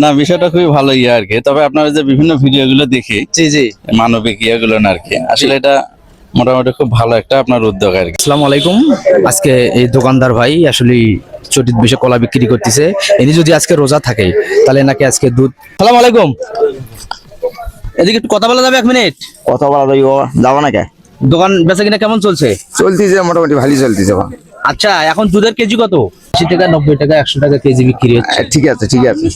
না, বিষয়টা খুবই ভালো আর কি। তবে আপনারা যে বিভিন্ন ভিডিও গুলো দেখি, জি জি। মানবিক ইয়েগুলো আর কি, আসলে এটা মোটামুটি খুব ভালো একটা আপনার উদ্যোগ আর কি। আসসালামু আলাইকুম। আজকে এই দোকানদার ভাই আসলে চটিত বেশি কলা বিক্রি করতেছে। ইনি যদি আজকে রোজা থাকে তাহলে নাকি আজকে দুধ। আসসালামু আলাইকুম, এদিকে একটু কথা বলা যাবে 1 মিনিট? কথা বলা যাবো না কে? দোকান বেচা কিনা কেমন চলছে? চলতেছে মোটামুটি ভালোই চলতেছে। আচ্ছা, এখন দুধের কেজি কত? 80 টাকা, 90 টাকা, 100 টাকা কেজি বিক্রি হচ্ছে। ঠিক আছে ঠিক আছে।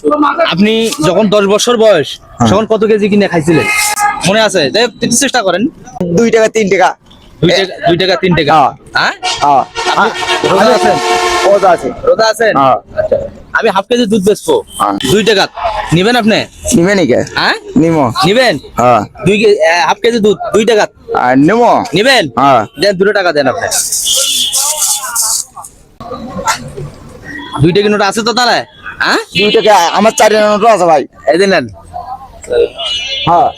আপনি যখন 10 বছর বয়স তখন কত কেজি কিনে খাইছিলেন মনে আছে? যাই হোক, একটু চেষ্টা করেন। 2 টাকা 3 টাকা। 2 টাকা 3 টাকা। হ্যাঁ, হ্যাঁ রোজা আছেন? ওটা আছে। রোজা আছেন? হ্যাঁ। আচ্ছা, আমি হাফ কেজি দুধ বেচবো। হ্যাঁ। 2 টাকা নিবেন আপনি? নিবে নাকি? হ্যাঁ, নিমো। নিবেন? হ্যাঁ। হাফ কেজি দুধ 2 টাকা আর নিমো। নিবেন? হ্যাঁ। দেন 2 টাকা দেন আপনি। 2 টাকা নোট আছে তো তাহলে? হ্যাঁ, 2 টাকা আমার 4 নোট আছে ভাই। এই দিন নেন। হ্যাঁ।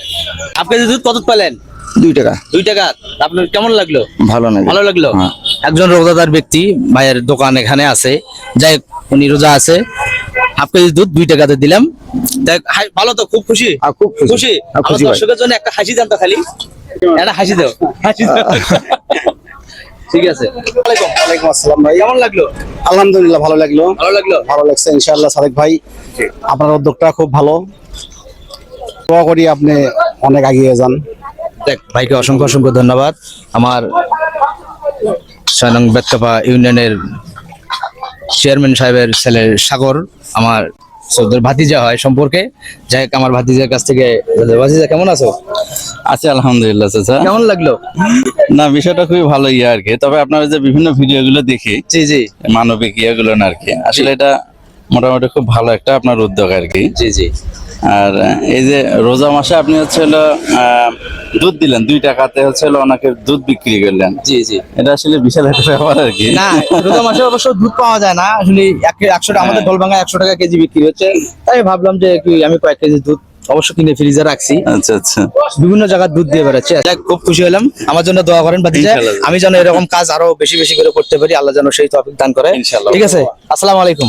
হাফ কেজি দুধ কত পেলেন? 2 টাকা। 2 টাকা। আপনার কেমন লাগলো? ভালো না? ভালো লাগলো। হ্যাঁ। একজন রোজাদার ব্যক্তি ভাইয়ের দোকান এখানে আছে, যাই হোক, উনি রোজা আছে। হাফ কেজি দুধ 2 টাকাতে দিলাম। দেখ, ভালো তো, খুব খুশি? খুব খুশি। খুশি? খুশি আমার ভাই। দর্শকের জন্য একটা হাসি দেন তো খালি, একটা হাসি দাও, হাসি দাও। ঠিক আছে। ওয়ালাইকুম আসসালাম ভাই। কেমন লাগলো? আলহামদুলিল্লাহ ভালো লাগলো। ভালো লাগলো। ভালো লাগছে ইনশাআল্লাহ। সাদেক ভাই, আপনার উদ্যোগটা খুব ভালো। দোয়া করি আপনি অনেক এগিয়ে যান। দেখ, ভাইকে অসংখ্য অসংখ্য ধন্যবাদ। আমার 6 নং বেতকাপা ইউনিয়নের চেয়ারম্যান সাহেবের ছেলে সাগর আমার সৌদের ভাতিজা হয় সম্পর্কে। যাই হোক, আমার ভাতিজার কাছ থেকে, ভাতিজা কেমন আছো? আছি আলহামদুলিল্লাহ চাচা। কেমন লাগলো? না, বিষয়টা খুবই ভালো আর কি। তবে আপনারা যে বিভিন্ন ভিডিও গুলো দেখি, জি জি মানবিক ইয়েগুলো আর কি, আসলে এটা মোটামুটি খুব ভালো একটা আপনার উদ্যোগ আর কি। জি জি। আর এই যে রোজা মাসে আপনি হচ্ছে হলো দুধ দিলেন 2 টাকাতে, হচ্ছে হলো ওনাকে দুধ বিক্রি করলেন। জি জি। এটা আসলে বিশাল একটা ব্যাপার আর কি। না, রোজা মাসে অবশ্য দুধ পাওয়া যায় না আসলে। 100 টাকা আমাদের ঢোলভাঙ্গা 100 টাকা কেজি বিক্রি হচ্ছে। তাই ভাবলাম যে কি আমি কয়েক কেজি দুধ অবশ্য কিনে ফ্রিজে রাখছি। আচ্ছা আচ্ছা। বিভিন্ন জায়গায় দুধ দিয়ে বেড়াচ্ছে। যাক, খুব খুশি হলাম। আমার জন্য দোয়া করেন ভাতিজা, ইনশাআল্লাহ। আমি যেন এরকম কাজ আরো বেশি বেশি করে করতে পারি। আল্লাহ যেন সেই তৌফিক দান করে। ইনশাআল্লাহ। ঠিক আছে। আসসালামু আলাইকুম।